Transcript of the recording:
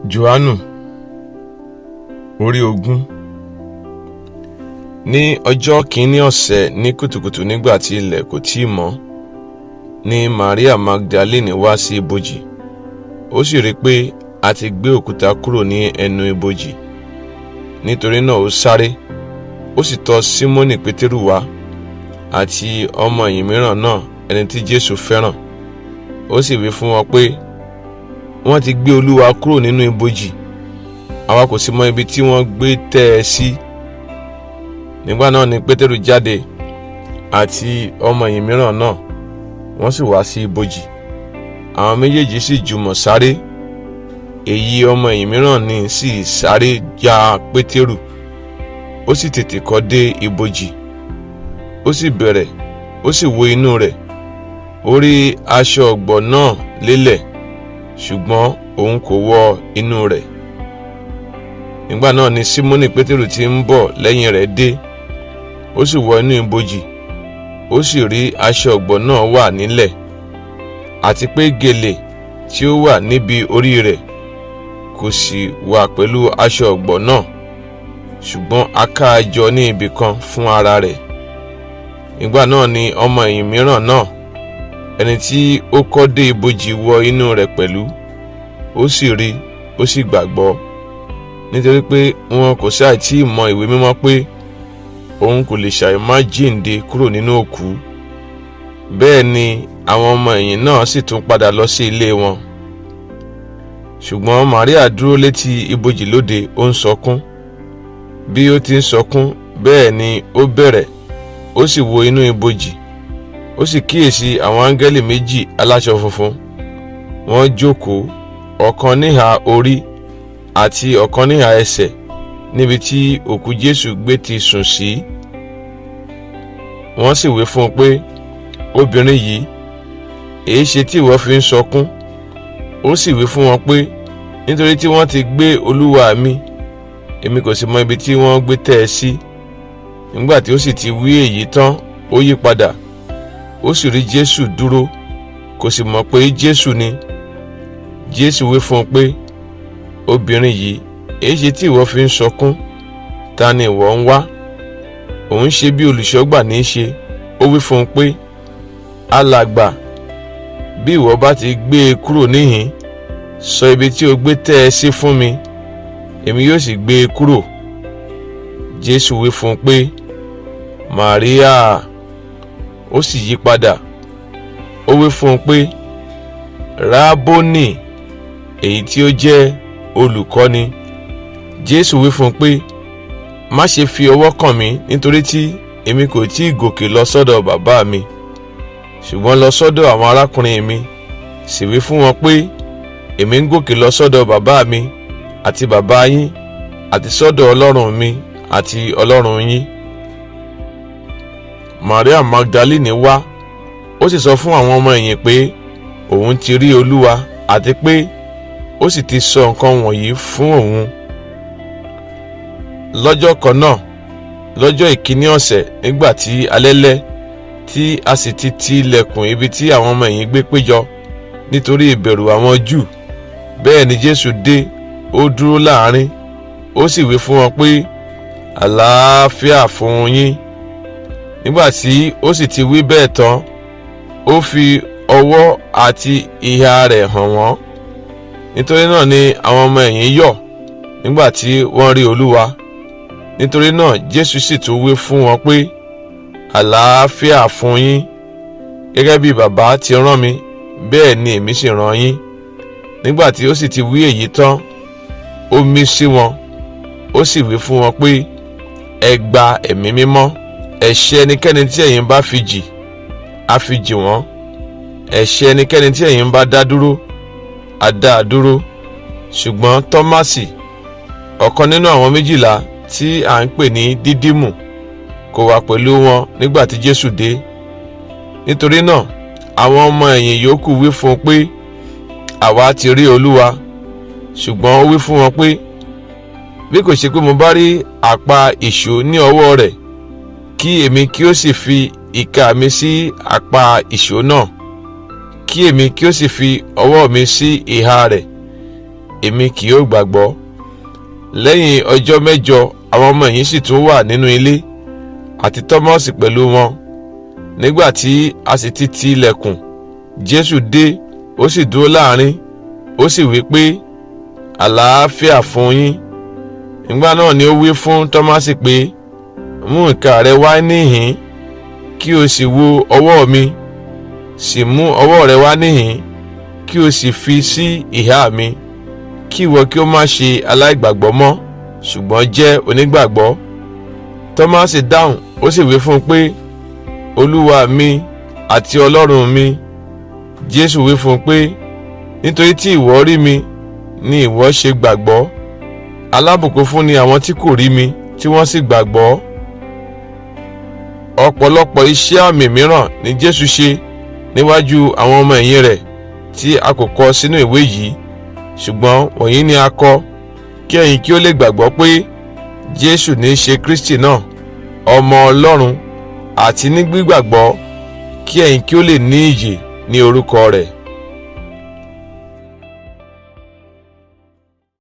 Jòhánù orí 20. Ní ọjọ́ kìíní ọ̀sẹ̀ ní kùtùkùtù nígbà tí ilẹ̀ kò tíì mọ́, ni Màríà Magdalene wá sí ibojì. Ó sì rí pé a ti gbé òkúta kúrò ní ẹnu ibojì. Nítorí náà ó sáré, ó sì tọ̀ Símónì Pétérù wá àti ọmọ ẹ̀yìn mìíràn náà, ẹni tí Jésù fẹ́ràn. Ó sì wí fún wọn pé wọ́n ti gbé Olúwa kúrò nínú ibojì, àwa kò sì mọ ibi tí wọ́n gbé tẹ́ ẹ sí. Nígbà náà ni Pétérù jáde àti ọmọ ẹ̀yìn mìíràn náà, wọ́n sì wá sí ibojì. Àwọn méjèèjì sì jùmọ̀ sáré. Èyí ọmọ ẹ̀yìn mìíràn ní sì sáré já Pétérù, ó sì tètè kọ́ dé ibojì. Ó sì bẹ̀rẹ̀, ó sì wo inú rẹ̀, ó rí aṣọ ọ̀gbọ̀ náà lélẹ̀, ṣùgbọ́n òun kò wọ inú rẹ̀. Nígbà náà ni Símónì Pétérù tí ń bọ̀ lẹ́yìn rẹ̀ dé, ó sì wọ inú ibojì, ó sì rí aṣọ ọ̀gbọ̀ náà wà nílẹ̀, àti pé gèlè tí ó wà níbi orí rẹ̀ kò sì wà pẹ̀lú aṣọ ọ̀gbọ̀ náà, ṣùgbọ́n a ká a jọ ní ibì kan fún ara rẹ̀. Nígbà náà ni ọmọ ẹ̀yìn mìíràn náà, ẹni tí ó kọ́ dé ibojì, wọ inú rẹ̀ pẹ̀lú, ó sì rí, ó sì gbàgbọ́, nítorí pé wọn kò ṣáà tí ì mọ ìwé mímọ́ pé òun kò lè ṣàì má jíǹde kúrò nínú òkú. Bẹ́ẹ̀ ni àwọn ọmọ ẹ̀yìn náà sì tún padà lọ sí ilé wọn. Ṣùgbọ́n Màríà dúró létí ibojì lóde, ó ń sọkún. Bí ó ti ń sọkún, bẹ́ẹ̀ ni ó bẹ̀rẹ̀, ó sì wo inú ibojì, ó sì kíyèsí àwọn áńgẹ́lì méjì aláṣọ funfun. Wọ́n jókòó, ọ̀kan níhà orí àti ọ̀kan níhà ẹsẹ̀, níbi tí òkú Jésù gbé ti sùn sí. Wọ́n sì wí fún un pé, obìnrin yìí, èéṣe tí ìwọ fi ń sọkún? Ó sì wí fún wọn pé, nítorí tí wọ́n ti gbé Olúwa mi, èmi kò sì mọ ibi tí wọ́n gbé tẹ́ ẹ sí. Nígbà tí ó sì ti wí èyí tán, ó yí padà, ó sì rí Jésù dúró, kò sì mọ̀ pé Jésù ni. Jésù wí fún un pé, obìnrin yìí, èéṣe tí ìwọ fi ń sọkún? Ta ni ìwọ ń wá? Òun ṣe bí olùṣọ́gbà ní í ṣe. Ó wí fún un pé, alàgbà, bí ìwọ bá ti gbé e kúrò níhìn, sọ ibi tí o gbé tẹ́ ẹ sí fún mi, èmi yóò sì gbé e kúrò. Jésù wí fún un pé, Màríà. Ó sì yí padà, ó wí fún un pé, Rábónì, èyí tí ó jẹ́ olùkọ́ni. Jésù wí fún un pé, má ṣe fi ọwọ́ kàn mí, nítorí tí èmi kò tí ì gòkè lọ sọ́dọ̀ bàbá mi, ṣùgbọ́n lọ sọ́dọ̀ àwọn arákùnrin mi, sì wí fún wọn pé èmi ń gòkè lọ sọ́dọ̀ bàbá mi àti bàbá yín, àti sọ́dọ̀ Ọlọ́run mi àti Ọlọ́run yín. Màríà Magdalene wá, ó sì sọ fún àwọn ọmọ ẹ̀yìn pé òun ti rí Olúwa, àti pé ó sì ti sọ nǹkan wọ̀nyí fún òun. Lọ́jọ́ kan náà, lọ́jọ́ ìkíní ọ̀sẹ̀, nígbà tí alẹ́ lẹ́, tí a sì ti ti ilẹ̀kùn ibi tí àwọn ọmọ ẹ̀yìn gbé péjọ nítorí ìbẹ̀rù àwọn Júù, bẹ́ẹ̀ ni Jésù dé, ó dúró láàrin, ó sì wí fún wọn pé, àlàáfíà fún yín. Nígbà tí ó sì ti wí bẹ́ẹ̀ tán, ó fi ọwọ́ àti ìhà rẹ̀ hàn wọ́n. Nítorí náà ni àwọn ọmọ ẹ̀yìn yọ̀ nígbà tí wọ́n rí Olúwa. Nítorí náà Jésù sì tún wí fún wọn pé, àlàáfíà fún yín. Gẹ́gẹ́ bí Bàbá ti rán mi, bẹ́ẹ̀ ni èmi sì rán yín. Nígbà tí ó sì ti wí èyí tán, ó mí sí wọn, ó sì wí fún wọn pé, ẹ gba ẹ̀mí mímọ́. Ẹ̀ṣẹ̀ ẹnikẹ́ni tí ẹ̀yin bá fi jì, á fi jì wọ́n. Ẹ̀ṣẹ̀ ẹnikẹ́ni tí ẹ̀yin bá dá dúró, á dá a dúró. Ṣùgbọ́n Tọ́másì, ọ̀kan nínú àwọn 12 tí à ń pè ní Dídímù, kò wà pẹ̀lú wọn nígbà tí Jésù dé. Nítorí náà àwọn ọmọ ẹ̀yìn yòókù wí fún un pé, àwa ti rí Olúwa. Ṣùgbọ́n ó wí fún wọn pé, bí kò ṣe pé mo bá rí àpá ìṣó ní ọwọ́ rẹ̀, kí èmi kí ó sì fi ìka mi sí àpá ìṣó náà, kí èmi kí ó sì fi ọwọ́ mi sí ìhà rẹ̀, èmi kì yóò gbàgbọ́. Lẹ́yìn ọjọ́ mẹ́jọ àwọn ọmọ ẹ̀yìn sì tún wà nínú ilé àti Tọ́mọ́sì pẹ̀lú wọn. Nígbà tí a sì ti ti ilẹ̀kùn, Jésù dé, ó sì dúró láàrin, ó sì wí pé, àlàáfíà fún yín. Nígbà náà ni ó wí fún Tọ́másì pé, mú ìka rẹ wá níhìn-ín, kí o sì wo ọwọ́ mi, sì mú ọwọ́ rẹ wá níhìn-ín, kí o sì fi sí ìhà mi, kí ìwọ kí ó má ṣe aláìgbàgbọ́ mọ́, ṣùgbọ́n jẹ́ onígbàgbọ́. Tọ́másì dáhùn, ó sì wí fún un pé, Olúwa mi àti Ọlọ́run mi. Jésù wí fún un pé, nítorí tí ìwọ rí mi ni ìwọ ṣe gbàgbọ́. Alábùkún fún ni àwọn tí kò rí mi tí wọ́n sì gbàgbọ́. Ọ̀pọ̀lọpọ̀ iṣẹ́ àmì mìíràn ni Jésù ṣe níwájú àwọn ọmọ ẹ̀yìn rẹ̀ tí a kò kọ sínú ìwé yìí, ṣùgbọ́n wọ̀nyí ni a kọ kí ẹ̀yin kí ó lè gbàgbọ́ pé Jésù ní í ṣe Kristi náà, ọmọ Ọlọ́run, àti ní gbígbàgbọ́ kí ẹ̀yin kí ó lè ní ìyè ní orúkọ rẹ̀.